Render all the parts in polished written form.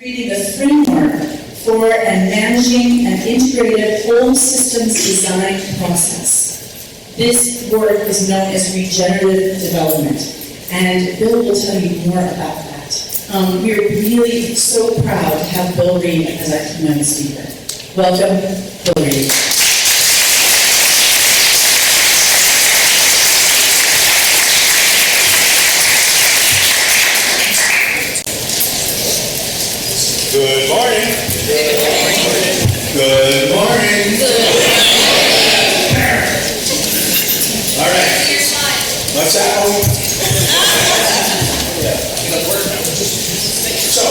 creating the framework for and managing an integrated whole systems design process. This work is known as regenerative development, and Bill will tell you more about that. We are really so proud to have Bill Reed as our keynote speaker. Welcome, Bill Reed. Good morning. Good morning. Good morning. All right. What's that? So,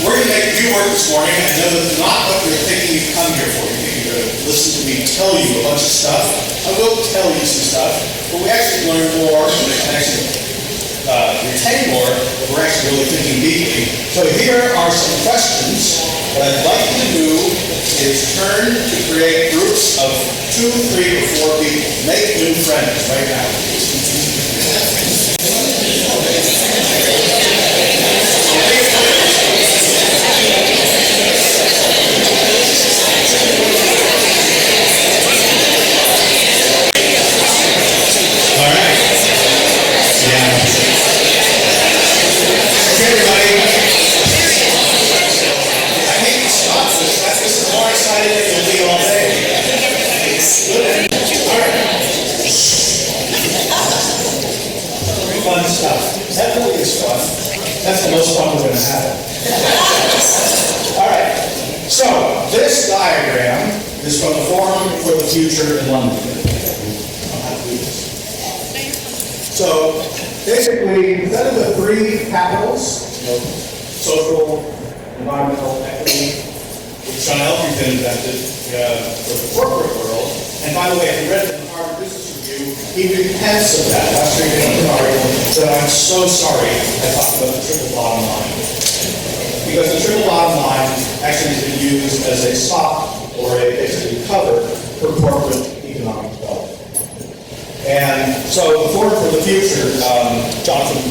we're going to make you work this morning. I know that's not what you're thinking you've come here for. You're thinking you're going to listen to me tell you a bunch of stuff. I will tell you some stuff, but we actually learn more and actually retain more if we're actually really thinking deeply. So here are some questions. What I'd like you to do is turn to create groups of 2, 3, or 4 people. Make new friends right now. All right. Yeah. Okay, everybody. I hate to stop this. This is more excited than you'll be all day. Good. All right. Fun stuff. That really is fun. That's the most fun we're going to have. All right. So, this diagram is from the Forum for the Future in London. So, basically, instead of the 3 capitals, social, environmental, equity, which I help you get invented for the corporate world. And by the way, if you read the Harvard Business Review, he repents of that. Last year, he an article that I'm so sorry I talked about the triple bottom line. Because the triple bottom line actually has been used as a sock or a basically cover for corporate economic development. And so the Forum for the Future, Jonathan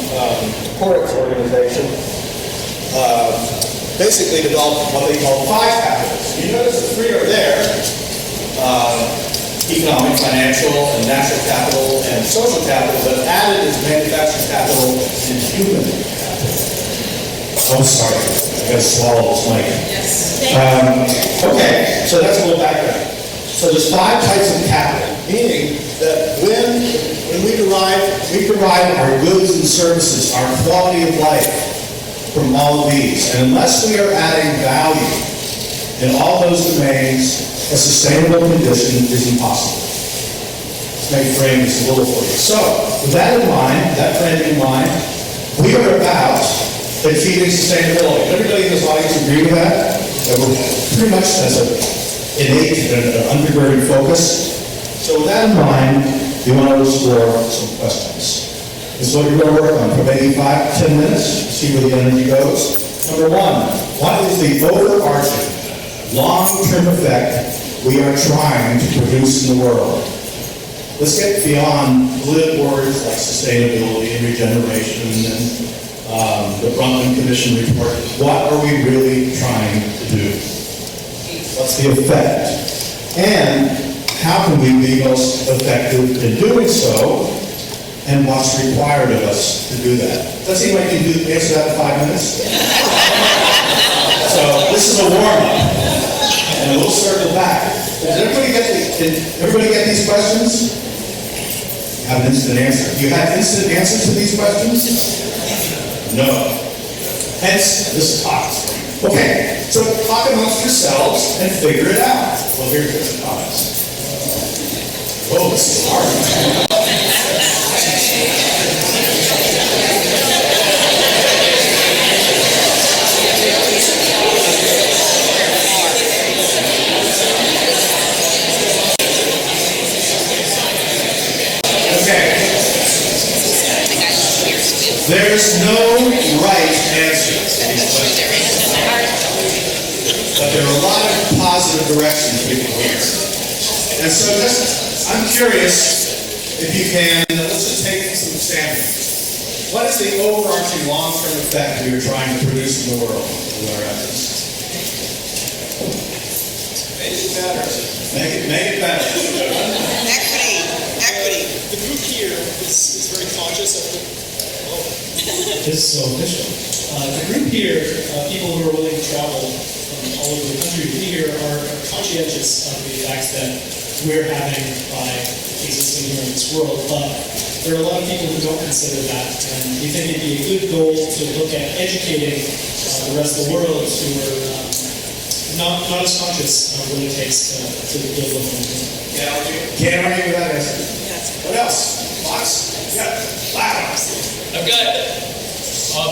Porritt's organization, basically developed what they call 5 capitals. You notice the 3 are there, economic, financial, and natural capital, and social capital, but added is manufacturing capital and human capital. Oh, sorry, I gotta swallow this mic. Yes. Okay, so that's a little background. So there's 5 types of capital, meaning that when we provide our goods and services, our quality of life from all of these, and unless we are adding value in all those domains, a sustainable condition is impossible. Let me frame this a little for you. So, with that in mind, that framing in mind, we are about achieving sustainability. Everybody in this audience agree with that? That we're pretty much as an innate and undergirding focus. So with that in mind, we want to explore some questions. This is what you're going to work on for maybe 5 to 10 minutes, see where the energy goes. Number 1, what is the overarching, long-term effect we are trying to produce in the world? Let's get beyond glib words like sustainability and regeneration and the Brundtland Commission report. What are we really trying to do? What's the effect? And how can we be most effective in doing so? And what's required of us to do that? Does it seem like you can answer that in 5 minutes? So this is a warm-up, and we'll circle back. Did everybody get these questions? You have an instant answer. Do you have instant answers to these questions? No. Hence, this talk. Okay, so talk amongst yourselves and figure it out. Well, here's the comments. Oh, this is hard. There's no right answer to these questions. But there are a lot of positive directions we can hear. And so I'm curious if you can, let's just take some samples. What is the overarching long-term effect we are trying to produce in the world with our efforts? Make it better. Make it better. Equity. The group here is very conscious of the. This is so official. The group here, people who are willing to travel from all over the country to be here, are conscientious of the effects that we're having by existing here in this world. But there are a lot of people who don't consider that, and we think it'd be a good goal to look at educating the rest of the world who are not as conscious of what it takes to build a home. Can't argue with that answer. What else? Fox? Yeah. Loud. I've got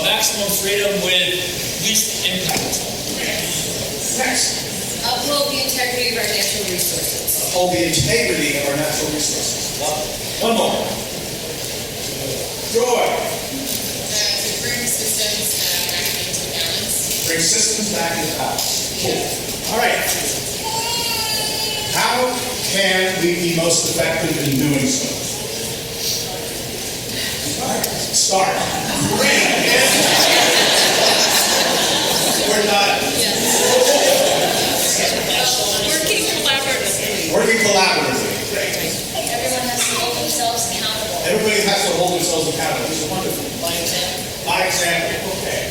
maximum freedom with least impact. Next. Uphold the integrity of our natural resources. Uphold the integrity of our natural resources. Love it. One more. Joy. To bring systems back into balance. Bring systems back into balance. Cool. All right. How can we be most effective in doing so? Start. Great. We're done. Working collaboratively. Working collaboratively. Great. Everyone has to hold themselves accountable. Everybody has to hold themselves accountable. This is wonderful. By example. By example. Okay.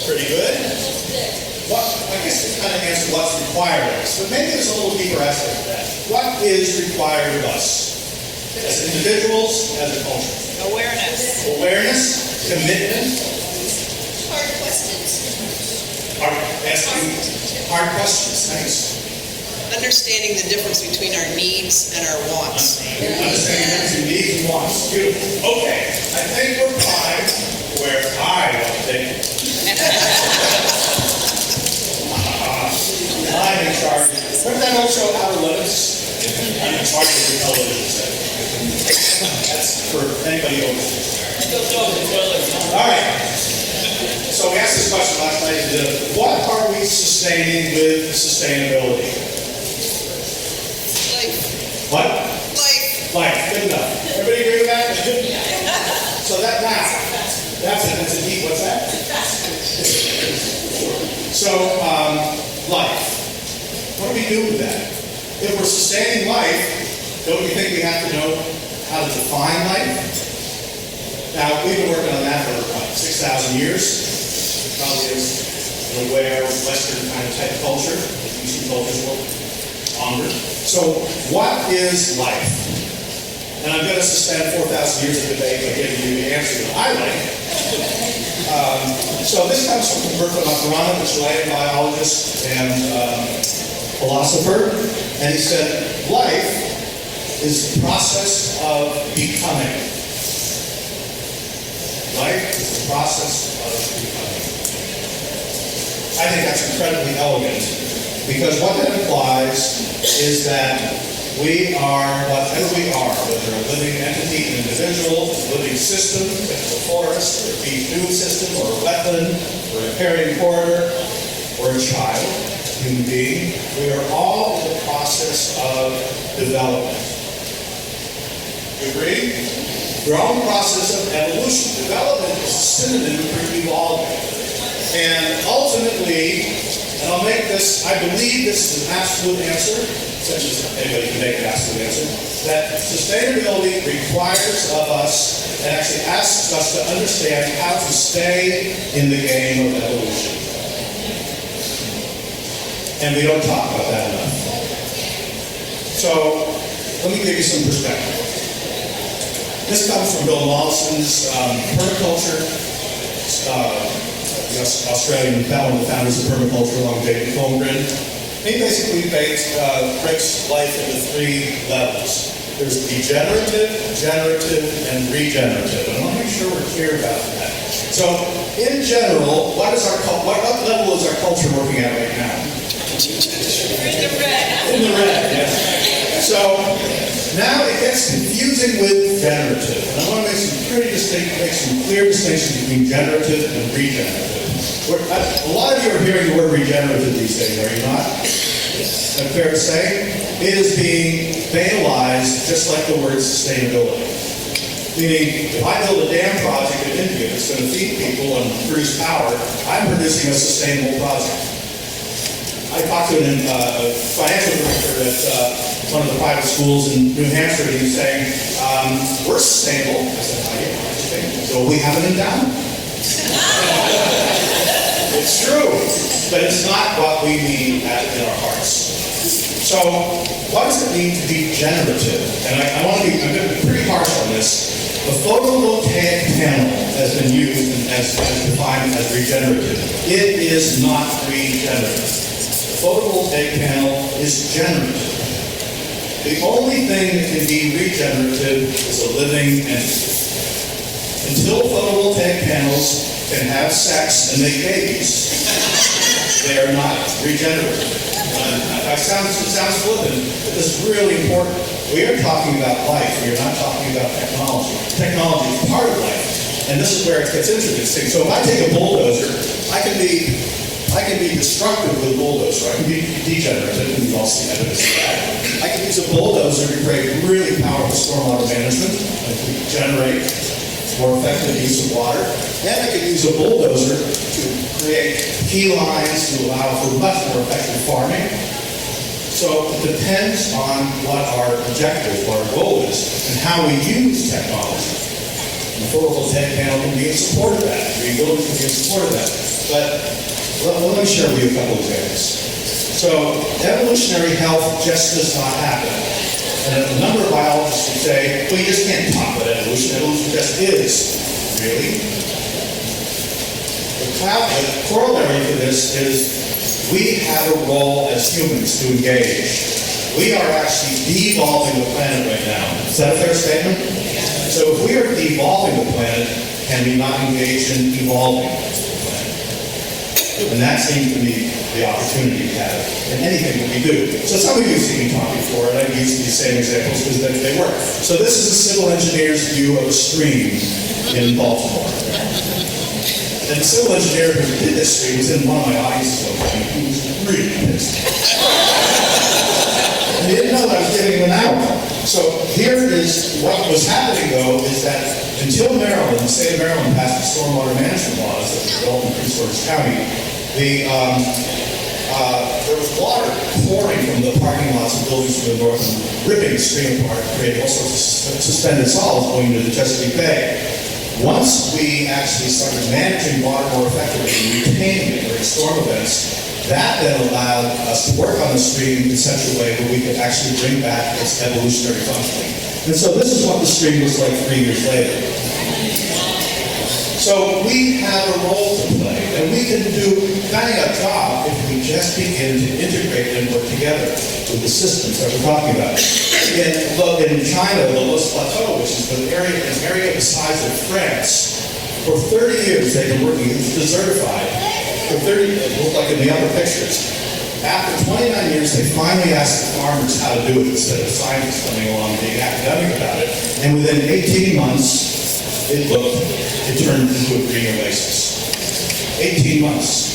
Pretty good. Well, I guess we kind of answered what's required of us, but maybe there's a little deeper aspect of that. What is required of us? As individuals, as a culture? Awareness. Awareness, commitment, Hard questions. asking hard questions. Thanks. Understanding the difference between our needs and our wants. Understanding the difference in needs and wants. Beautiful. Okay, I think we're fine where I want to take it. I'm in charge. Remember that old show, Outer Limits? I'm in charge of the television set. That's for anybody over. All right. So we asked this question last night. What are we sustaining with sustainability? Life. What? Life. Life. Good enough. Everybody agree with that? So that now, that's it. That's a deep. What's that? So life. What do we do with that? If we're sustaining life, don't you think we have to know how to define life? Now, we've been working on that for 6,000 years. Probably is an aware Western kind of type culture. Eastern cultures a little longer. So, what is life? And I'm going to suspend 4,000 years of debate by giving you the answer that I like. So this comes from Humberto Maturana, the Chilean biologist and philosopher, and he said, life is the process of becoming. Life is the process of becoming. I think that's incredibly elegant, because what that implies is that we are whatever we are, whether a living entity, an individual, a living system, if it's a forest, or a bee food system, or a weapon, or a carrying corridor, or a child, human being, we are all in the process of development. You agree? We're all in the process of evolution. Development is a synonym for evolving. And ultimately, and I'll make this, I believe this is an absolute answer, such as anybody can make an absolute answer, that sustainability requires of us, and actually asks us to understand how to stay in the game of evolution. And we don't talk about that enough. So, let me give you some perspective. This comes from Bill Mollison's permaculture, the Australian one of the founders of permaculture along with David Holmgren. He basically breaks life into 3 levels. There's degenerative, generative, and regenerative. And I want to make sure we're clear about that. So, in general, what level is our culture working at right now? In the red. In the red, yes. So, now it gets confusing with generative. And I want to make some clear distinctions between generative and regenerative. A lot of you are hearing the word regenerative these days, are you not? Is that fair to say? It is being banalized just like the word sustainability. Meaning, if I build a dam project in India that's going to feed people and produce power, I'm producing a sustainable project. I talked to a financial director at one of the private schools in New Hampshire, and he was saying, we're sustainable. I said, how are you sustainable? So we have an endowment. It's true, but it's not what we mean in our hearts. So, what does it mean to be generative? And I'm going to be pretty harsh on this. The photovoltaic panel has been used and as defined as regenerative. It is not regenerative. The photovoltaic panel is generative. The only thing that can be regenerative is a living entity. Until photovoltaic panels can have sex and make babies, they are not regenerative. It sounds flippant, but this is really important. We are talking about life. We are not talking about technology. Technology is part of life, and this is where it gets interesting. So if I take a bulldozer, I can be destructive with a bulldozer. I can be degenerative, and we've all seen evidence of that. I can use a bulldozer to create really powerful stormwater management. I can generate more effective use of water, and I can use a bulldozer to create key lines to allow for much more effective farming. So it depends on what our objective, what our goal is, and how we use technology. The photovoltaic panel can be in support of that. Renewables can be in support of that. But let me share with you a couple of examples. So evolutionary health just does not happen. And a number of biologists would say, well, you just can't talk about evolution. Evolution just is. Really? The corollary to this is we have a role as humans to engage. We are actually devolving the planet right now. Is that a fair statement? So if we are devolving the planet, can we not engage in evolving the planet? And that seems to be the opportunity we have in anything that we do. So some of you have seen me talk before, and I've used these same examples because they work. So this is a civil engineer's view of a stream in Baltimore. And the civil engineer who did this stream was in one of my audiences one time. He was really pissed. And he didn't know that I was giving him an hour. So here is what was happening, though, is that until Maryland, the state of Maryland passed the stormwater management laws that were developed in Prince George's County, there was water pouring from the parking lots of buildings to the north and ripping the stream apart, creating all sorts of suspended solids going into the Chesapeake Bay. Once we actually started managing water more effectively and retaining it during storm events, that then allowed us to work on the stream in such a way where we could actually bring back its evolutionary functioning. And so this is what the stream looks like 3 years later. So we have a role to play, and we can do bang a job if we just begin to integrate and work together with the systems that we're talking about. In China, the Loess Plateau, which is an area the size of France, for 30 years they've been working, it's desertified. For 30 years, it looked like in the upper pictures. After 29 years, they finally asked the farmers how to do it instead of scientists coming along and being academic about it. And within 18 months, it turned into a green oasis. 18 months.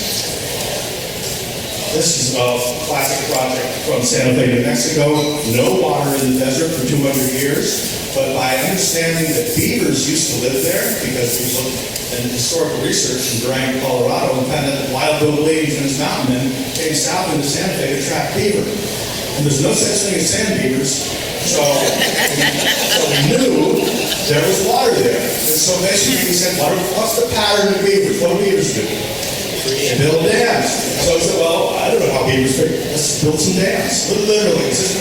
This is a classic project from Santa Fe, New Mexico. No water in the desert for 200 years. But by understanding that beavers used to live there, because we looked in historical research in Durango, Colorado, and found that wild-billed Williams and his mountain men came south into Santa Fe to trap beaver. And there's no such thing as sand beavers. So we knew there was water there. And so basically we said, what's the pattern of beavers? What do beavers do? They build dams. So we said, well, I don't know how beavers figure. Let's build some dams. Literally, let's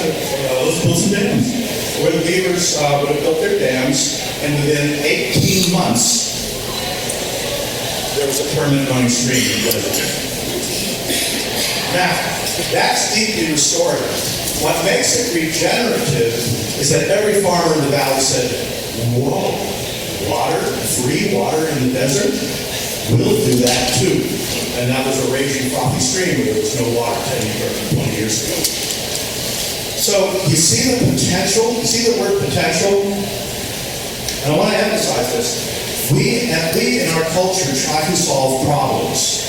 build some dams. Where the beavers would have built their dams, and within 18 months, there was a permanent running stream in the desert. Now, that's deeply restorative. What makes it regenerative is that every farmer in the valley said, whoa, water, free water in the desert? We'll do that too. And that was a raging frothy stream where there was no water 10 or 20 years ago. So you see the potential, you see the word potential? And I want to emphasize this. We in our culture try to solve problems.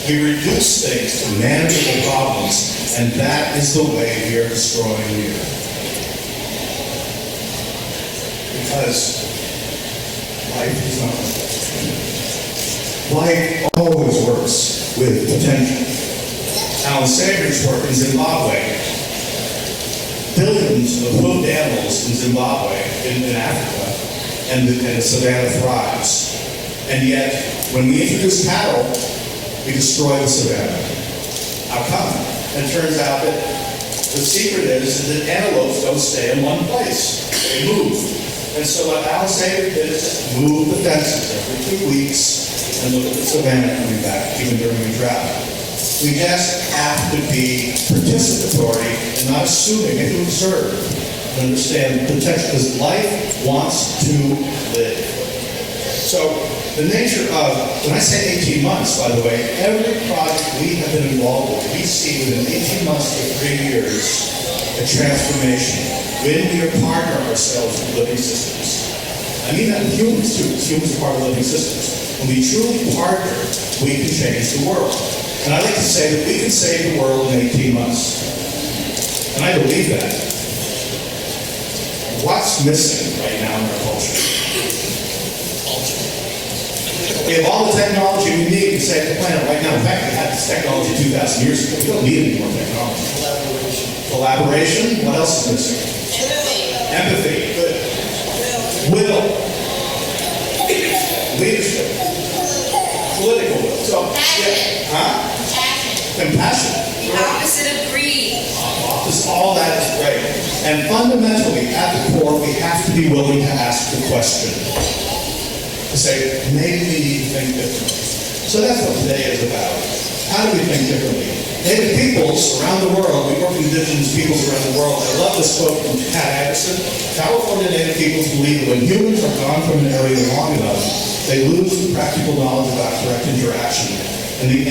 We reduce things to manageable problems, and that is the way we are destroying the earth. Because life is not life always works with potential. Alan Sager's work in Zimbabwe, billions of hoofed animals in Zimbabwe, in Africa, and the savannah thrives. And yet, when we introduce cattle, we destroy the savannah. How come? And it turns out that the secret is that antelopes don't stay in one place. They move. And so what Alan Sager did is just move the fences every 2 weeks and look at the savannah coming back, even during a drought. We just have to be participatory and not assuming and to observe and understand the potential, because life wants to live. So the nature of, when I say 18 months, by the way, every project we have been involved with, we see within 18 months to 3 years a transformation when we partner ourselves with living systems. I mean that with humans too, because humans are part of living systems. When we truly partner, we can change the world. And I like to say that we can save the world in 18 months. And I believe that. What's missing right now in our culture? We have all the technology we need to save the planet right now. In fact, we had this technology 2,000 years ago. We don't need any more technology. Collaboration. What else is missing? Empathy. Good. Will. Leadership. Political will. So, yeah. Compassion. The opposite of greed. All that is great. And fundamentally, at the core, we have to be willing to ask the question. To say, maybe we need to think differently. So that's what today is about. How do we think differently? Native peoples around the world, we work with indigenous peoples around the world. I love this quote from Pat Anderson. California Native peoples believe that when humans are gone from an area long enough, they lose the practical knowledge about direct interaction. And the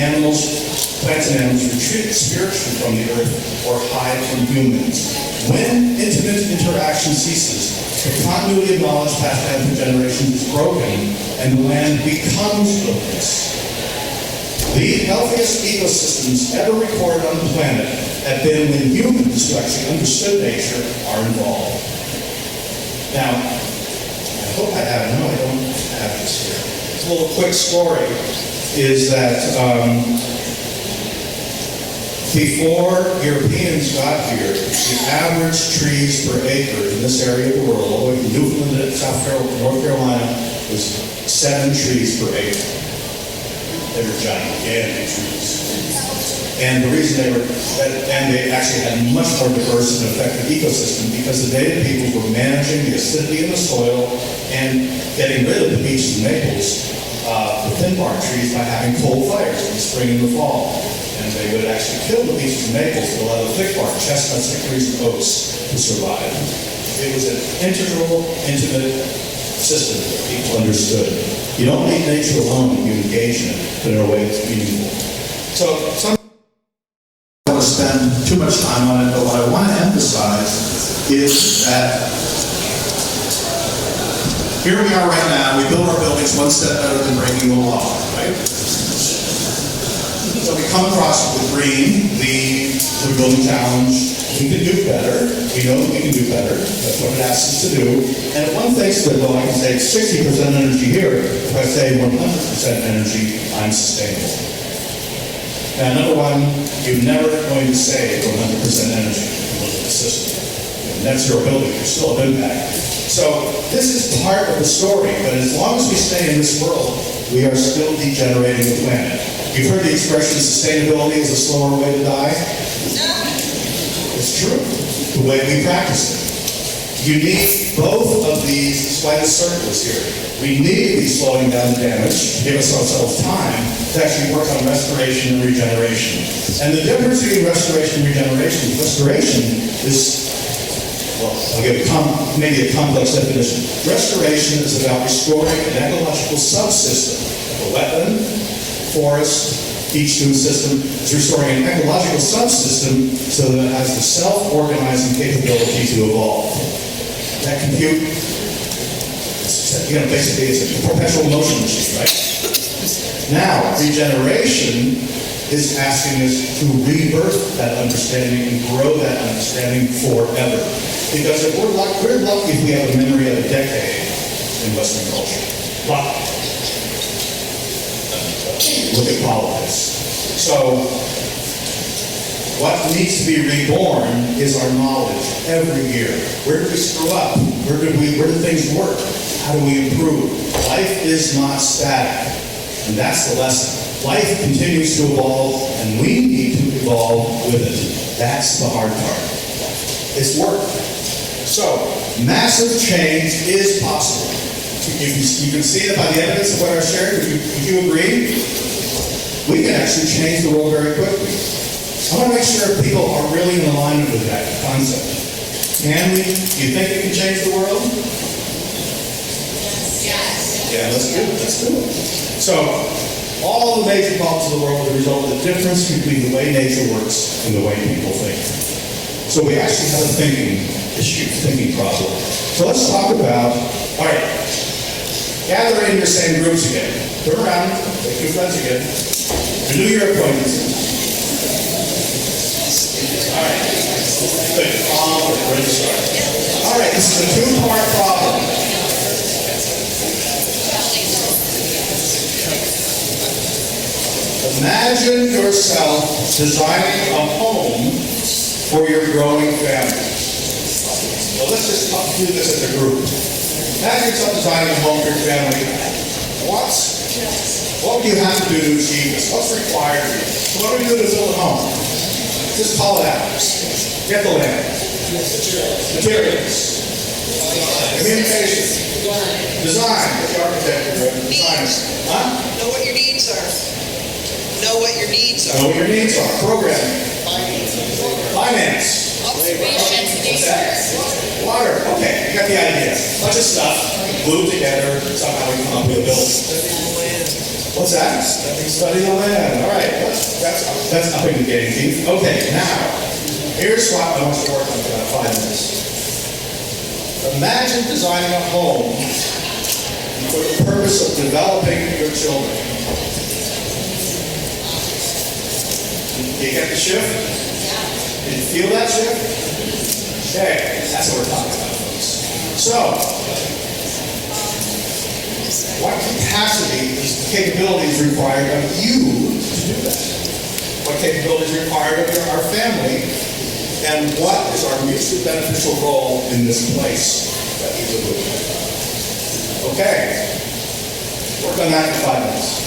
plants and animals retreat spiritually from the earth or hide from humans. When intimate interaction ceases, the continuity of knowledge passed down through generations is broken, and the land becomes wilderness. The healthiest ecosystems ever recorded on the planet have been when humans who actually understood nature are involved. Now, I hope I have, no, I don't have this here. A little quick story is that before Europeans got here, the average trees per acre in this area of the world, all the way from Newfoundland to North Carolina, was 7 trees per acre. They were gigantic trees. And the reason they actually had much more diverse and effective ecosystem because the native people were managing the acidity in the soil and getting rid of the beeches and maples, the thin bark trees, by having coal fires in the spring and the fall. And they would actually kill the beeches and maples to allow the thick bark, chestnuts, hickories, and oaks to survive. It was an integral, intimate system that people understood. You don't need nature alone, you engage in it, but in a way that's meaningful. So, I don't want to spend too much time on it, but what I want to emphasize is that here we are right now, we build our buildings one step better than breaking the law, right? So we come across with green, the building challenge. We can do better. We know that we can do better. That's what it asks us to do. And if one thinks that, well, I can save 60% energy here, if I save 100% energy, I'm sustainable. Now, number one, you're never going to save 100% energy in the system. Net zero building, there's still an impact. So this is part of the story, but as long as we stay in this world, we are still degenerating the planet. You've heard the expression, sustainability is a slower way to die? It's true, the way we practice it. You need both of these, that's why the circle is here. We need to be slowing down the damage, give ourselves time to actually work on restoration and regeneration. And the difference between restoration and regeneration is, well, I'll give maybe a complex definition. Restoration is about restoring an ecological subsystem, a wetland, forest, each new system is restoring an ecological subsystem so that it has the self-organizing capability to evolve. That compute, basically it's a perpetual motion machine, right? Now, regeneration is asking us to rebirth that understanding and grow that understanding forever. Because if we're lucky if we have a memory of a decade in Western culture. But look at politics. So what needs to be reborn is our knowledge every year. Where did we screw up? Where did things work? How do we improve? Life is not static, and that's the lesson. Life continues to evolve, and we need to evolve with it. That's the hard part. It's work. So, massive change is possible. You can see it by the evidence of what I shared. Would you agree? We can actually change the world very quickly. I want to make sure people are really in alignment with that concept. Can we? Do you think we can change the world? Yes. Yeah, let's do it. Let's do it. So, all the major problems of the world are the result of the difference between the way nature works and the way people think. So we actually have a thinking issue, thinking problem. So let's talk about, all right, gather in your same groups again. Turn around, make new friends again. Renew your acquaintances. All right. Good. Ready to start. All right, this is a two-part problem. Imagine yourself designing a home for your growing family. Well, let's just do this as a group. Imagine yourself designing a home for your family. What do you have to do to achieve this? What's required of you? So what do we do to build a home? Just call it out. Get the land. Materials. Communication. Design. Get the architect or designer. Huh? Know what your needs are. Know what your needs are. Know what your needs are. Programming. Finance. Water. Okay, you got the idea. Bunch of stuff glued together. Somehow we come up with a building. What's that? Study the land. All right. That's up in the game, Keith. Okay, now, here's what I want you to work on for about 5 minutes. Imagine designing a home for the purpose of developing your children. You get the shift? Did you feel that shift? Okay, that's what we're talking about, folks. So, what capacity, capabilities required of you to do that? What capabilities required of our family? And what is our mutually beneficial role in this place that we live with? Okay, work on that for 5 minutes.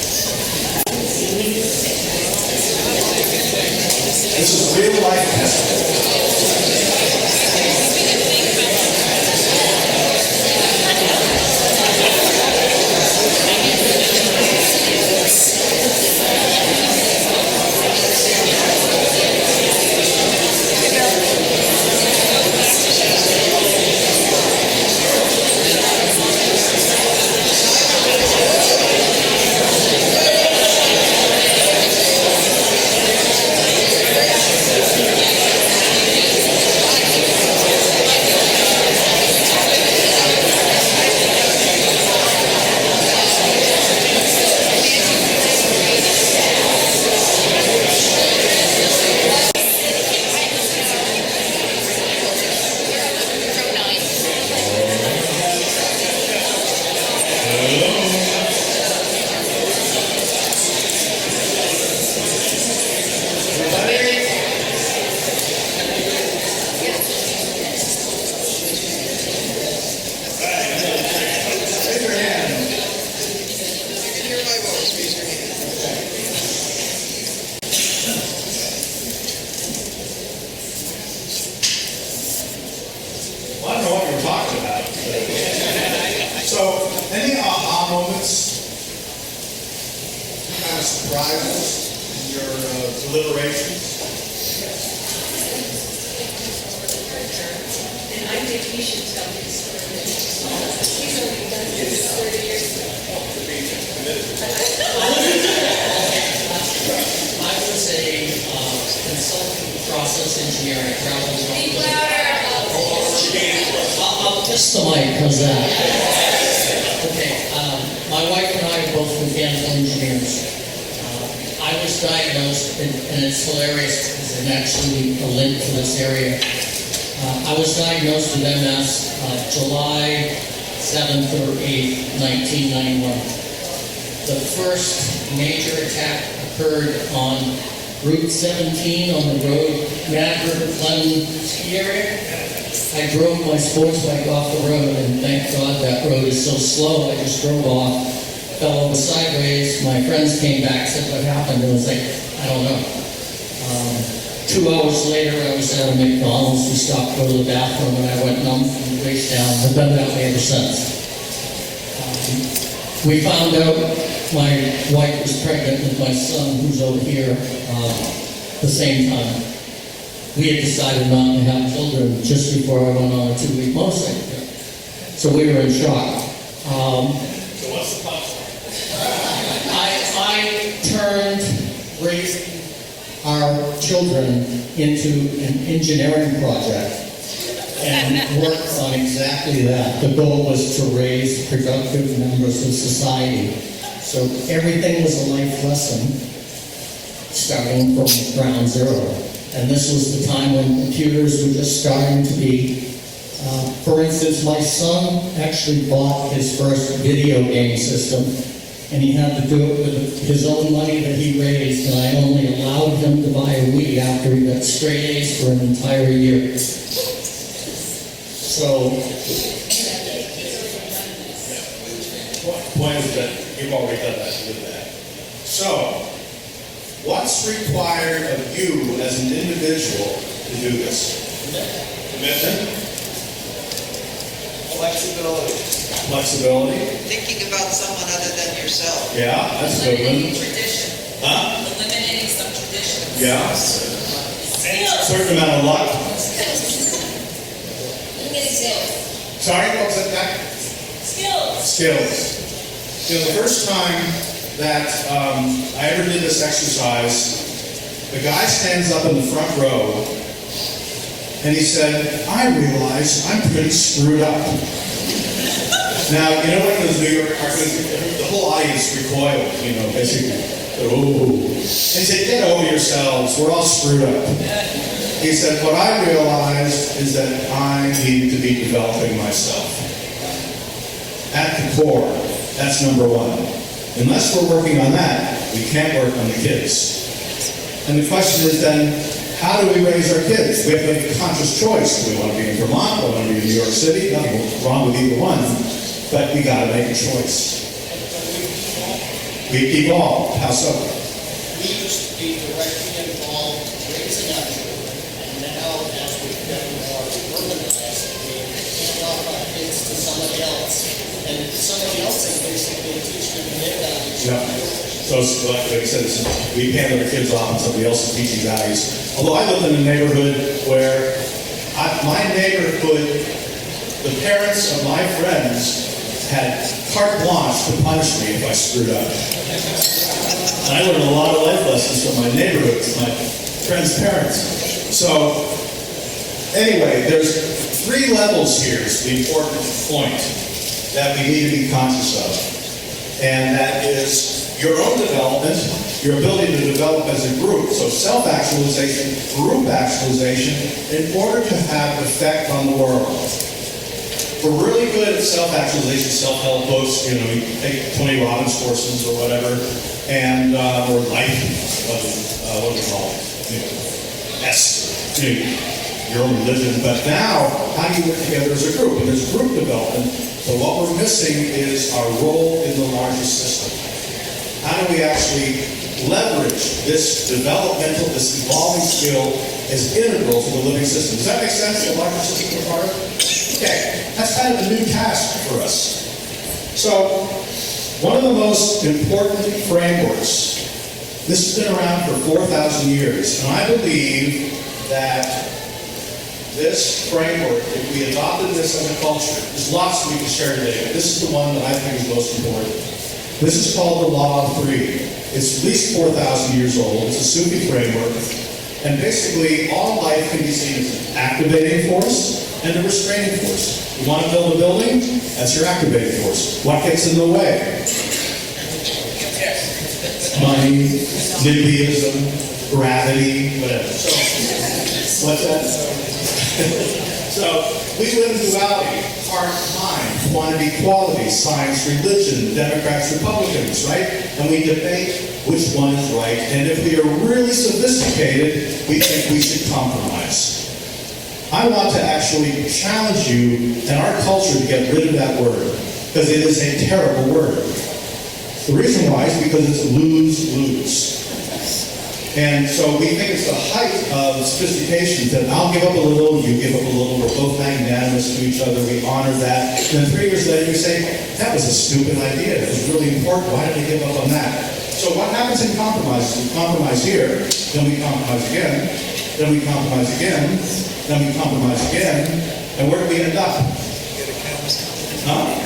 This is real life testing. So, any aha moments? Any kind of surprises in your deliberations? And I think you should tell his story. He's only done this 30 years ago. I was a consulting process engineer. I traveled around. Speak louder. I'll test the mic, how's that? Okay, my wife and I are both mechanical engineers. I was diagnosed, and it's hilarious because there's actually a link to this area. I was diagnosed with MS July 7th or 8th, 1991. The first major attack occurred on Route 17 on the road, Mad River, Glen ski area. I drove my sports bike off the road, and thank God that road is so slow. I just drove off, fell over sideways. My friends came back, said what happened. It was like, I don't know. 2 hours later, I was at a McDonald's. We stopped to go to the bathroom, and I went numb from the waist down. I've been that way ever since. We found out my wife was pregnant with my son, who's over here, the same time. We had decided not to have children just before I went on a 2-week motorcycle trip. So we were in shock. So what's the punchline? I turned raising our children into an engineering project and worked on exactly that. The goal was to raise productive members of society. So everything was a life lesson, starting from ground zero. And this was the time when computers were just starting to be, for instance, my son actually bought his first video game system, and he had to do it with his own money that he raised, and I only allowed him to buy a Wii after he got straight A's for an entire year. So, Point is that you've already done that, you did that. So, what's required of you as an individual to do this? Commitment? Flexibility? Thinking about someone other than yourself. Yeah, that's a good one. Eliminating tradition. Huh? Eliminating some traditions. Yeah. And a certain amount of luck. Sorry, what was that back? Skills. You know, the first time that I ever did this exercise, the guy stands up in the front row and he said, I realize I'm pretty screwed up. Now, you know what those New York the whole audience recoiled, you know, basically. Oh. He said, get over yourselves, we're all screwed up. He said, what I realized is that I need to be developing myself. At the core, that's number one. Unless we're working on that, we can't work on the kids. And the question is then, how do we raise our kids? We have to make a conscious choice. Do we want to be in Vermont? Do we want to be in New York City? Nothing wrong with either one. But we got to make a choice. We evolve. How so? We used to be directly involved raising our children, and now as we've gotten more urbanized, we hand off our kids to somebody else. And somebody else is basically teaching them their values. Yeah. So, like I said, we hand our kids off and somebody else is teaching values. Although I lived in a neighborhood where my neighborhood, the parents of my friends had carte blanche to punish me if I screwed up. And I learned a lot of life lessons from my neighborhoods, my friends' parents. So, anyway, there's 3 levels here is the important point that we need to be conscious of. And that is your own development, your ability to develop as a group. So self-actualization, group actualization, in order to have effect on the world. We're really good at self-actualization, self-help books, you know, we take Tony Robbins courses or whatever, and or life, what do we call it? Your own religion. But now, how do you work together as a group? And there's group development. So what we're missing is our role in the larger system. How do we actually leverage this developmental, this evolving skill as integral to the living system? Does that make sense? The larger system we're part of? Okay, that's kind of a new task for us. So, one of the most important frameworks, this has been around for 4,000 years, and I believe that this framework, if we adopted this as a culture, there's lots we can share today, but this is the one that I think is most important. This is called the Law of Three. It's at least 4,000 years old. It's a Sufi framework. And basically, all life can be seen as an activating force and a restraining force. You want to build a building? That's your activating force. What gets in the way? Money, NIMBYism, gravity, whatever. So, what's that? So we live in duality, heart, mind, quantity, quality, science, religion, Democrats, Republicans, right? And we debate which one is right. And if we are really sophisticated, we think we should compromise. I want to actually challenge you and our culture to get rid of that word, because it is a terrible word. The reason why is because it's lose-lose. And so we think it's the height of sophistication that I'll give up a little, you give up a little, we're both magnanimous to each other, we honor that. And then 3 years later you say, that was a stupid idea, it was really important, why did we give up on that? So what happens in compromise is we compromise here, then we compromise again, then we compromise again, then we compromise again, and where do we end up? Huh?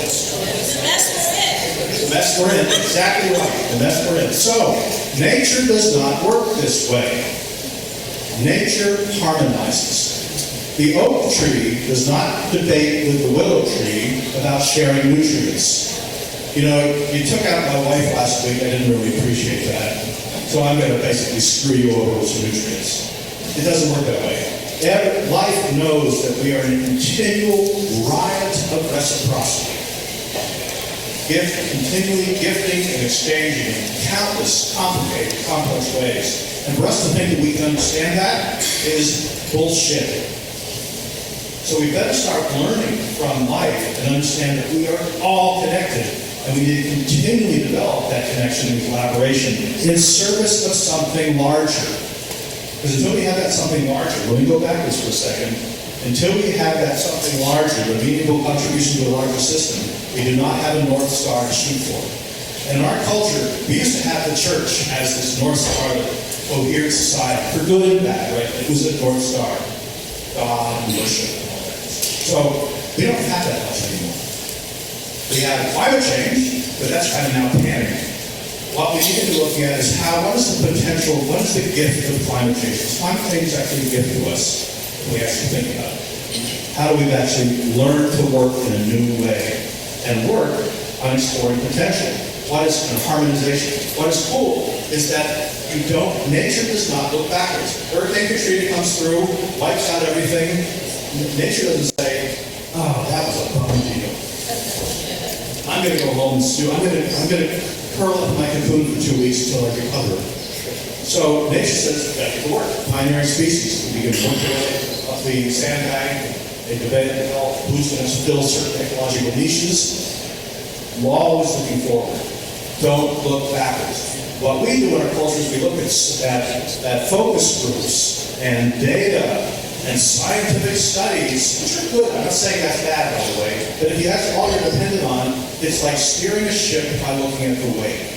It's a mess we're in. The mess we're in, exactly right, the mess we're in. So, nature does not work this way. Nature harmonizes. The oak tree does not debate with the willow tree about sharing nutrients. You know, you took out my wife last week, I didn't really appreciate that. So I'm going to basically screw you over with some nutrients. It doesn't work that way. Life knows that we are in a continual riot of reciprocity. Continually gifting and exchanging in countless complicated, complex ways. And for us to think that we can understand that is bullshit. So we better start learning from life and understand that we are all connected. And we need to continually develop that connection and collaboration in service of something larger. Because until we have that something larger, let me go backwards for a second. Until we have that something larger, the meaningful contribution to a larger system, we do not have a North Star to shoot for. And in our culture, we used to have the church as this North Star that cohered society, for good and bad, right? It was a North Star. God and worship and all that. So we don't have that much anymore. We have climate change, but that's kind of now panic. What we need to be looking at is what is the potential, what is the gift of climate change? Is climate change actually a gift to us, if we actually think about it? How do we actually learn to work in a new way and work on exploring potential? What is harmonization? What is cool is that nature does not look backwards. Hurricane Katrina comes through, wipes out everything. Nature doesn't say, oh, that was a bum deal. I'm going to go home and stew. I'm going to curl up in my cocoon for 2 weeks until I recover. So nature says, get to work. Pioneering species. We can work up the sandbank. They develop who's going to fill certain ecological niches. We're always looking forward. Don't look backwards. What we do in our culture is we look at focus groups and data and scientific studies, which are good. I'm not saying that's bad, by the way, but if that's all you're dependent on, it's like steering a ship by looking at the wake.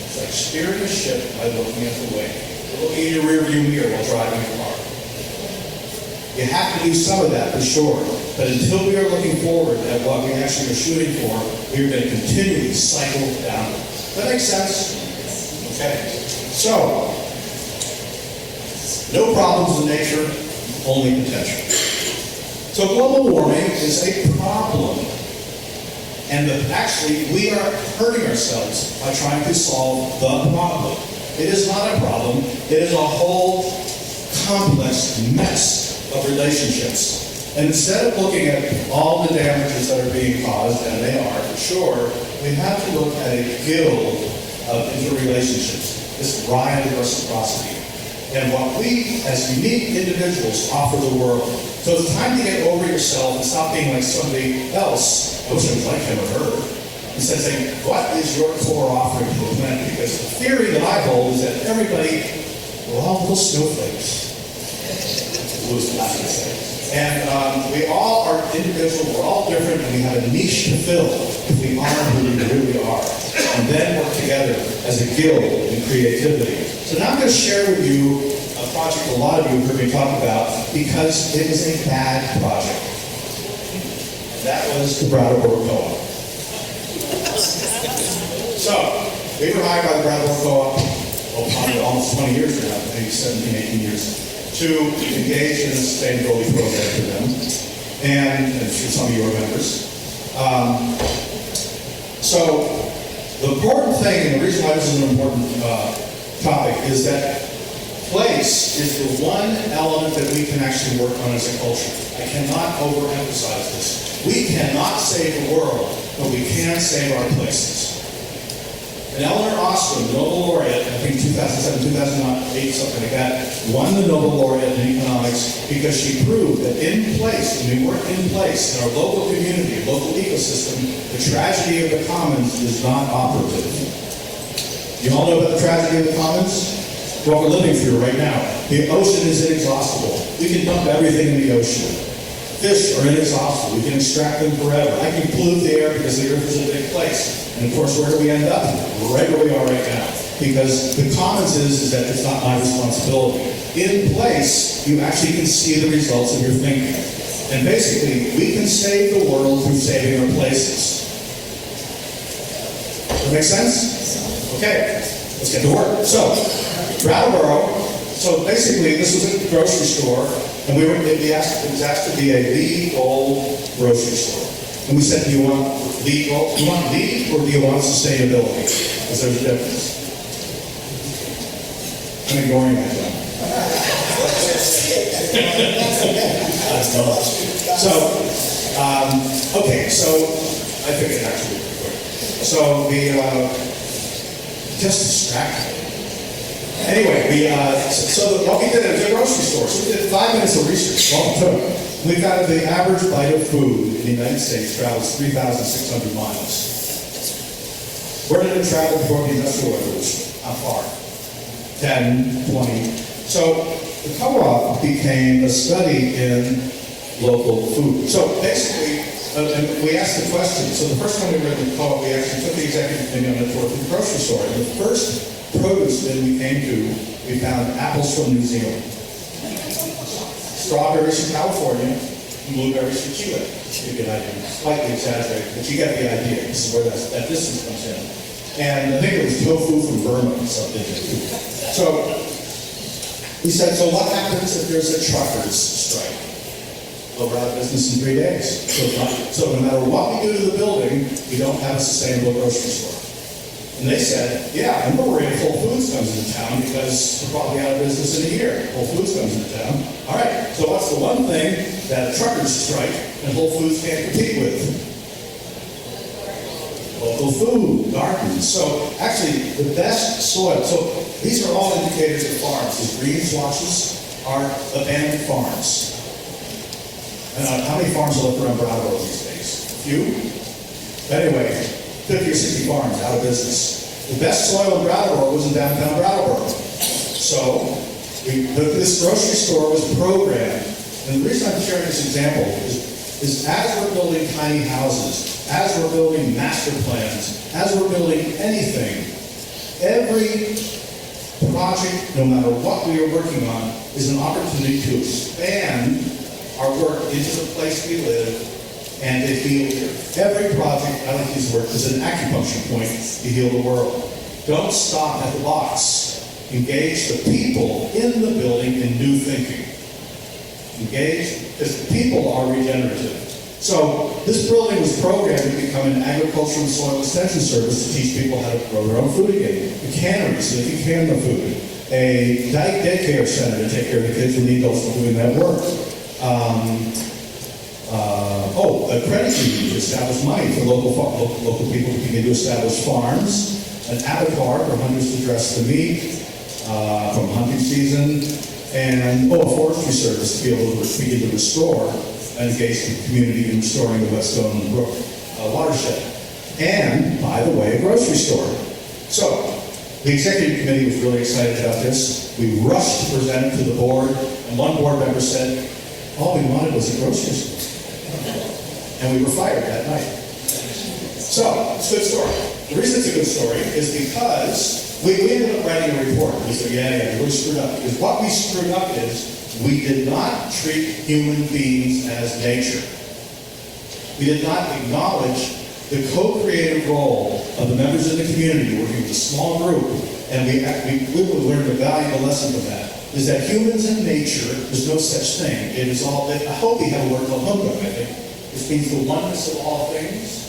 It's like steering a ship by looking at the wake. You're looking in your rearview mirror while driving your car. You have to do some of that for sure, but until we are looking forward at what we actually are shooting for, we are going to continually cycle down. Does that make sense? Okay. So, no problems in nature, only potential. So global warming is a problem. And actually, we are hurting ourselves by trying to solve the problem. It is not a problem. It is a whole complex mess of relationships. And instead of looking at all the damages that are being caused, and they are for sure, we have to look at a guild of interrelationships, this riot of reciprocity, and what we, as unique individuals, offer the world. So it's time to get over yourself and stop being like somebody else. I wish I was like him or her. Instead of saying, what is your core offering to the planet? Because the theory that I hold is that we're all little snowflakes. Lewis laughing to say. And we all are individual, we're all different, and we have a niche to fill if we honor who we really are. And then work together as a guild in creativity. So now I'm going to share with you a project a lot of you have heard me talk about because it was a bad project. That was the Brattleboro Co-op. So, we were hired by the Brattleboro Co-op, probably almost 20 years ago, maybe 17, 18 years, to engage in a sustainability program for them. And I'm sure some of you are members. So, the important thing, and the reason why this is an important topic, is that place place is the one element that we can actually work on as a culture. I cannot overemphasize this. We cannot save the world, but we can save our places. And Eleanor Ostrom, the Nobel laureate, I think 2007, 2008, something like that, won the Nobel laureate in economics because she proved that in place, when we work in place, in our local community, local ecosystem, the tragedy of the commons is not operative. You all know about the tragedy of the commons? What we're living through right now. The ocean is inexhaustible. We can dump everything in the ocean. Fish are inexhaustible. We can extract them forever. I can pollute the air because the earth is a big place. And of course, where do we end up? Right where we are right now. Because the commons is that it's not my responsibility. In place, you actually can see the results of your thinking. And basically, we can save the world through saving our places. Does that make sense? Okay, let's get to work. So, Brattleboro, so basically this was a grocery store, and it was asked to be a LEED Gold grocery store. And we said, do you want LEED Gold? Do you want LEED or do you want sustainability? Because there's a difference. I'm ignoring that one. So I figured actually pretty quick. So just distracted. Anyway, what we did at the grocery store, so we did 5 minutes of research, all it took. We found that the average bite of food in the United States travels 3,600 miles. Where did it travel before the Industrial Revolution? How far? 10, 20. So the co-op became a study in local food. So basically, we asked the question. So the first time we read the co-op, we actually took the executive committee on a tour to the grocery store. And the first produce that we came to, we found apples from New Zealand, strawberries from California, and blueberries from Chile. You get an idea. Slightly exaggerated, but you get the idea. This is where that distance comes in. And I think it was tofu from Burma or something. So we said, so what happens if there's a truckers' strike? Well, we're out of business in 3 days. So no matter what we do to the building, we don't have a sustainable grocery store. And they said, yeah, and we're worried if Whole Foods comes into town because we're probably out of business in a year. Whole Foods comes into town. All right, so what's the one thing that truckers strike and Whole Foods can't compete with? Local food, gardens. So actually, the best soil. So these are all indicators of farms. These green swatches are abandoned farms. How many farms are left around Brattleboro these days? A few? Anyway, 50 or 60 farms out of business. The best soil in Brattleboro was in downtown Brattleboro. So this grocery store was programmed. And the reason I'm sharing this example is as we're building tiny houses, as we're building master plans, as we're building anything, every project, no matter what we are working on, is an opportunity to expand our work into the place we live and to heal here. Every project, I like to use the word, is an acupuncture point to heal the world. Don't stop at the box. Engage the people in the building in new thinking. Engage, because the people are regenerative. So this building was programmed to become an agricultural and soil extension service to teach people how to grow their own food again. A cannery, so they can can the food. A daycare center to take care of the kids who need those for doing that work. A credit union to establish money for local people who begin to establish farms, an abattoir for hunters to dress the meat from hunting season, and a forestry service to be able to begin to restore and engage the community in restoring the Whetstone Brook watershed. And, by the way, a grocery store. So, the executive committee was really excited about this. We rushed to present it to the board, and one board member said, all we wanted was a grocery store. And we were fired that night. So, it's a good story. The reason it's a good story is because we ended up writing a report. We said, yeah, we really screwed up. Because what we screwed up is we did not treat human beings as nature. We did not acknowledge the co-creative role of the members of the community working with a small group. And we learned a valuable lesson from that. Is that humans and nature, there's no such thing. It is all, I hope you have a word called humbug, I think. Which means the oneness of all things.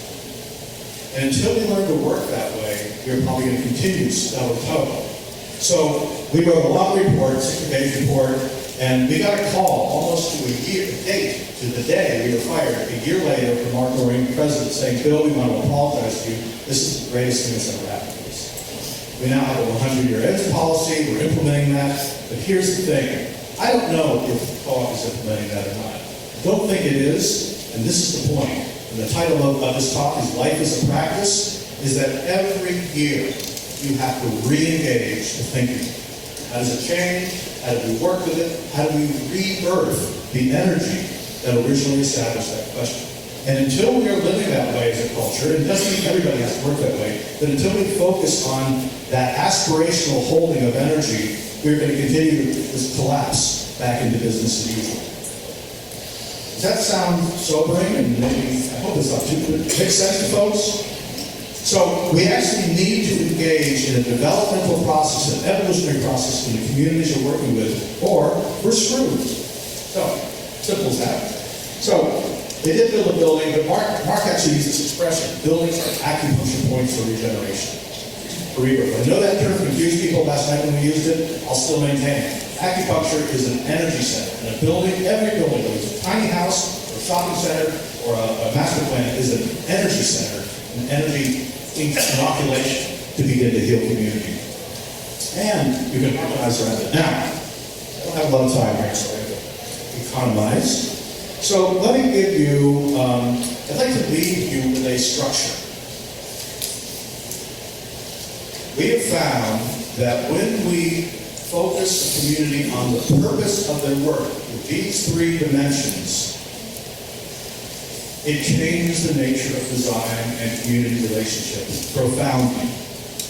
And until we learn to work that way, we're probably going to continue to stub our toe. So we wrote a long report, 60 pages report, and we got a call almost to the day we were fired, a year later from our Marine president saying, Bill, we want to apologize to you. This is the greatest thing that's ever happened to us. We now have a 100-year ends policy. We're implementing that. But here's the thing. I don't know if the co-op is implementing that or not. I don't think it is, and this is the point. And the title of this talk is Life is a Practice, is that every year you have to re-engage the thinking. How does it change? How do we work with it? How do we rebirth the energy that originally established that question? And until we are living that way as a culture, and it doesn't mean everybody has to work that way, but until we focus on that aspirational holding of energy, we're going to continue this collapse back into business as usual. Does that sound sobering? And maybe, I hope it's not too good. Makes sense to folks? So we actually need to engage in a developmental process, an evolutionary process in the communities you're working with, or we're screwed. So, simple as that. So, they did build a building, but Mark actually used this expression, buildings are acupuncture points for regeneration. For rebirth. I know that term confused people last night when we used it. I'll still maintain it. Acupuncture is an energy center. And a building, every building, whether it's a tiny house, or a shopping center, or a master plan, is an energy center, an energy inoculation to begin to heal community. And you can harmonize around it. Now, I don't have a lot of time here, so I have to economize. So let me give you, I'd like to leave you with a structure. We have found that when we focus the community on the purpose of their work with these three dimensions, it changes the nature of design and community relationships profoundly.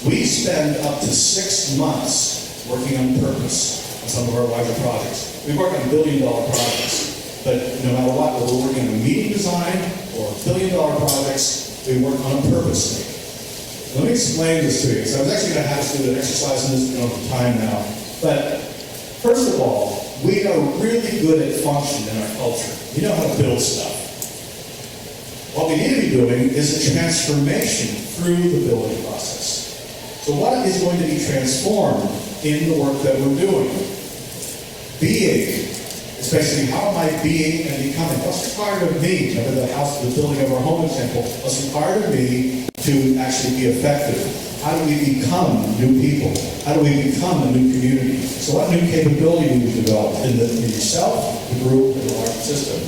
We spend up to 6 months working on purpose on some of our larger projects. We work on billion-dollar projects, but no matter what, whether we're working on a meeting design or billion-dollar projects, we work on a purpose. Let me explain this to you. So I was actually going to have us do an exercise in this, over time now. But first of all, we are really good at function in our culture. We know how to build stuff. What we need to be doing is a transformation through the building process. So what is going to be transformed in the work that we're doing? Being, especially how am I being and becoming? What's required of me? Remember the building of our home example. What's required of me to actually be effective? How do we become new people? How do we become a new community? So what new capability do we develop in yourself, the group, and the larger system?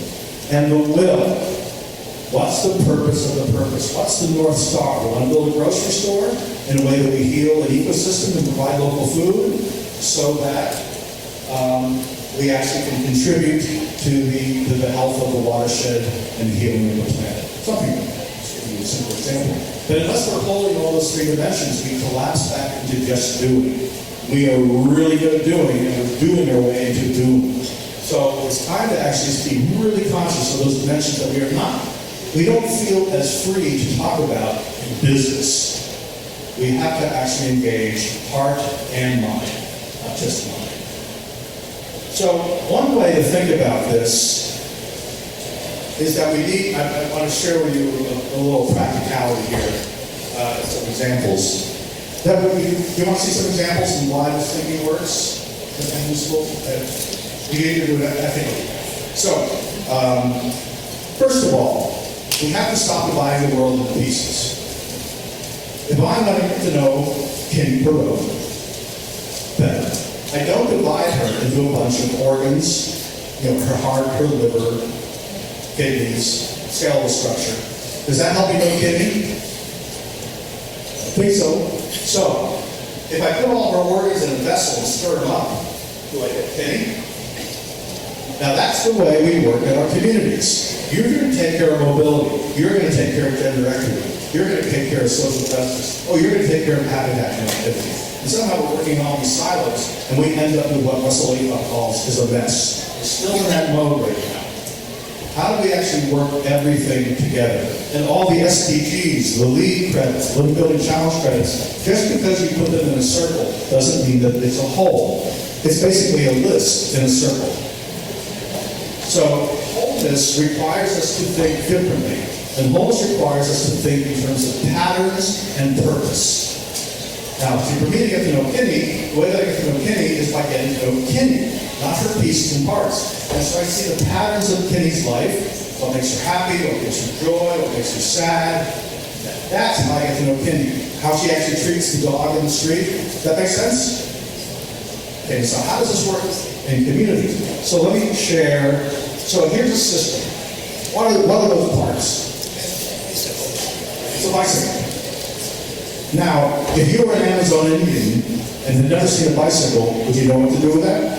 And the will. What's the purpose of the purpose? What's the North Star? We want to build a grocery store in a way that we heal an ecosystem and provide local food so that we actually can contribute to the health of the watershed and the healing of the planet. Something like that. Just give you a simple example. But unless we're holding all those three dimensions, we collapse back into just doing. We are really good at doing, and we're doing our way into doing. So it's time to actually be really conscious of those dimensions that we are not. We don't feel as free to talk about in business. We have to actually engage heart and mind, not just mind. So one way to think about this is that we need, I want to share with you a little practicality here, some examples. You want to see some examples and why this thinking works? And useful? We need to do that, I think. So, first of all, we have to stop dividing the world into pieces. If I'm going to get to know Kim Perot better, I don't divide her into a bunch of organs, her heart, her liver, kidneys, skeletal structure. Does that help you know Kitty? I think so. So, if I put all of our organs in a vessel and stir them up, do I get Kitty? Now that's the way we work in our communities. You're going to take care of mobility. You're going to take care of gender equity. You're going to take care of social justice. Oh, you're going to take care of habitat connectivity. And somehow we're working on all these silos, and we end up with what Russell Leacock calls is a mess. We're still in that mode right now. How do we actually work everything together? And all the SDGs, the LEED credits, Living Building Challenge credits, just because you put them in a circle doesn't mean that it's a whole. It's basically a list in a circle. So wholeness requires us to think differently. And wholeness requires us to think in terms of patterns and purpose. Now, see, for me to get to know Kenny, the way that I get to know Kenny is by getting to know Kenny. not her pieces and parts. And so I see the patterns of Kenny's life, what makes her happy, what gives her joy, what makes her sad. That's how I get to know Kenny. How she actually treats the dog in the street. Does that make sense? Okay, so how does this work in communities? So let me share. So here's a system. What are those parts? It's a bicycle. Now, if you were an Amazon Indian and had never seen a bicycle, would you know what to do with that?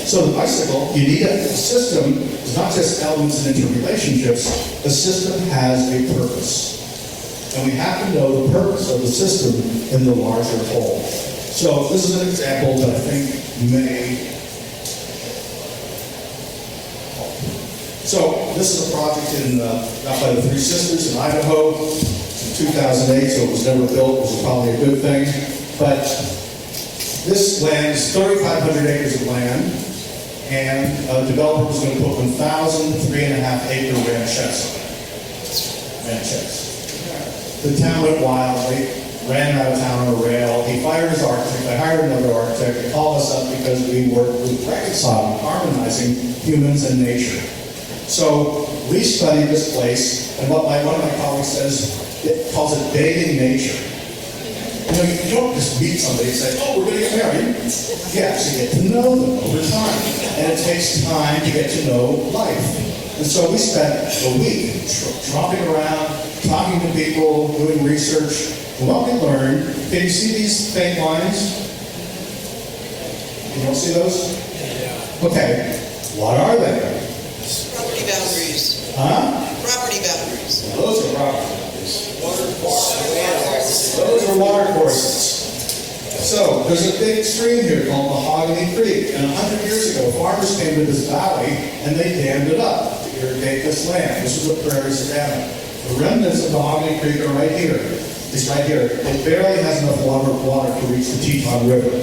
So the bicycle, you need a system. It's not just elements and interrelationships. The system has a purpose. And we have to know the purpose of the system in the larger whole. So this is an example that I think may... So this is a project got by the Three Sisters in Idaho in 2008, so it was never built, which is probably a good thing. But this land is 3,500 acres of land, and a developer was going to put 1,000 3.5-acre ranchettes on it. Ranchettes. The town went wild. They ran out of town on a rail. He fired his architect. I hired another architect to call us up because we worked with reconciling, harmonizing humans and nature. So we studied this place, and what one of my colleagues calls it dating nature. You know, you don't just meet somebody and say, oh, we're going to get married. Yes, you get to know them over time. And it takes time to get to know life. And so we spent a week tromping around, talking to people, doing research. And what we learned, can you see these faint lines? You don't see those? Okay. What are they? Property boundaries. Huh? Property boundaries. Those are property boundaries. Those are water courses. So, there's a big stream here called Mahogany Creek. And 100 years ago, farmers came to this valley and they dammed it up to irrigate this land. This was a prairie savanna. The remnants of Mahogany Creek are right here. It's right here. It barely has enough water to reach the Teton River.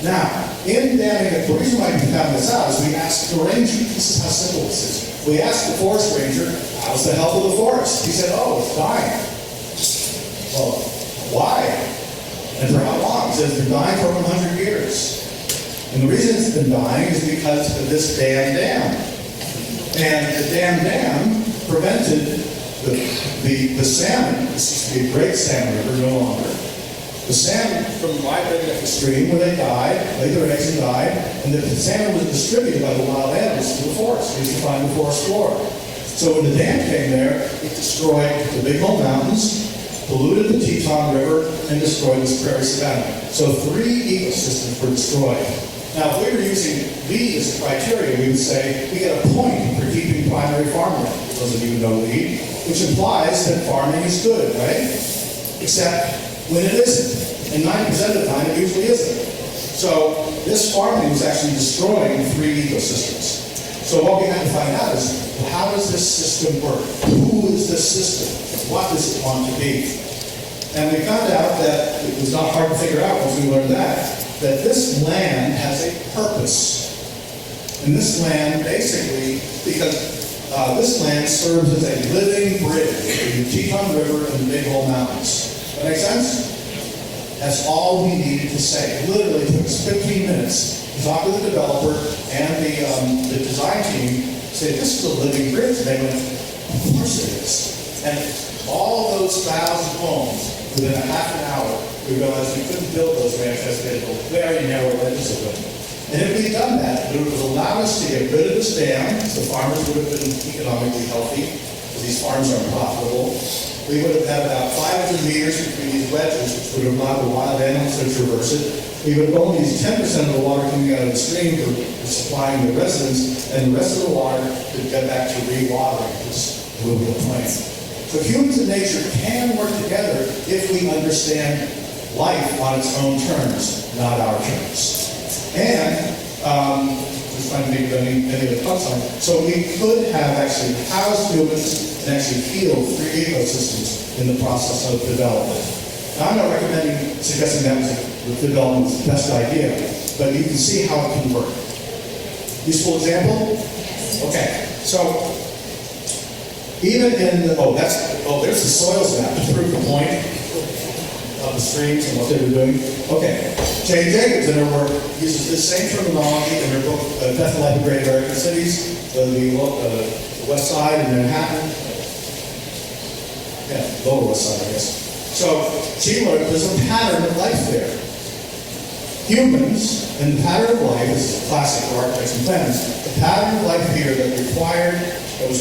Now, in damming it, the reason why we found this out is we asked the ranger. This is how simple this is. We asked the forest ranger, how's the health of the forest? He said, oh, it's dying. Well, why? And for how long? He says, they're dying for 100 years. And the reason it's been dying is because of this dam. And the dam prevented the salmon. This used to be a great salmon river, no longer. The salmon from migrating up the stream where they died, laid their eggs and died, and the salmon was distributed by the wild animals to the forest. They used to find the forest floor. So when the dam came there, it destroyed the Big Hole Mountains, polluted the Teton River, and destroyed this prairie savanna. So 3 ecosystems were destroyed. Now, if we were using LEED as a criteria, we would say we get a point for keeping primary farmland. Those of you who know LEED, which implies that farming is good, right? Except when it isn't. And 90% of the time, it usually isn't. So this farming was actually destroying 3 ecosystems. So what we had to find out is, well, how does this system work? Who is this system? What does it want to be? And we found out that it was not hard to figure out once we learned that this land has a purpose. And this land basically, because this land serves as a living bridge between the Teton River and the Big Hole Mountains. That make sense? That's all we needed to say. It literally took us 15 minutes to talk to the developer and the design team, say, this is a living bridge. And they went, of course it is. And all those 1,000 homes, within a half an hour, we realized we couldn't build those ranches. They had very narrow edges of them. And if we'd done that, it would have allowed us to get rid of this dam, so farmers would have been economically healthy, because these farms are profitable. We would have had about 500 meters between these wedges, which would have allowed the wild animals to traverse it. We would have only used 10% of the water coming out of the stream for supplying the residents, and the rest of the water could get back to rewatering this alluvial plain. So humans and nature can work together if we understand life on its own terms, not our terms. And, just trying to think of any of the punchline. So we could have actually housed humans and actually healed 3 ecosystems in the process of development. Now, I'm not suggesting that was the development's best idea, but you can see how it can work. Useful example? Okay, so even in the, there's the soils map to prove the point. of the streets and what they were doing. Okay, Jane Jacobs in her work uses this same terminology in her book, Death and Life of Great American Cities, the West Side in Manhattan. Yeah, Lower West Side, I guess. So she learned there's a pattern of life there. Humans, and the pattern of life is classic for architects and planners, the pattern of life here that was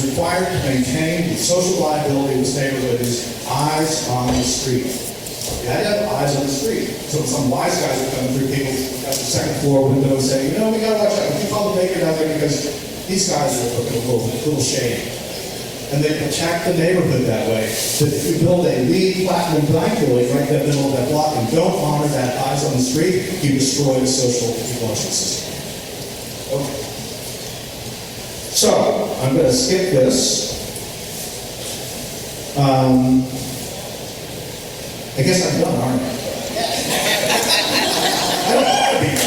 required to maintain the social viability of this neighborhood is eyes on the street. You had to have eyes on the street. So some wise guys would come through, people at the second floor window and say, you know, we gotta watch out. We call the baker down there because these guys are looking a little shady. And they protect the neighborhood that way. But if you build a LEED platinum blank building right in the middle of that block and don't honor that eyes on the street, you destroy the social equalization system. Okay. So, I'm going to skip this. I guess I'm done, aren't I? I don't want to be done.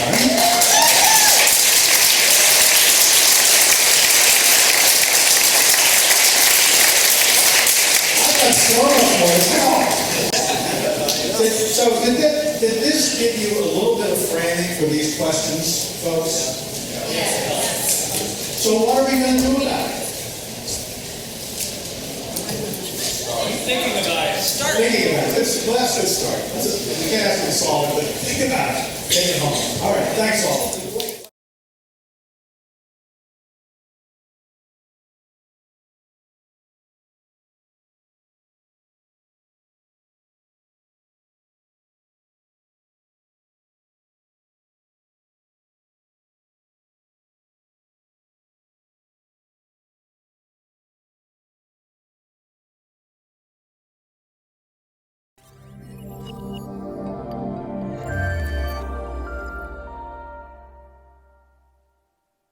So did this give you a little bit of framing for these questions, folks? Yes. So what are we going to do about it? Thinking about it. Thinking about it. Let's start. We can't ask them to solve it, but think about it. Take it home. All right. Thanks all.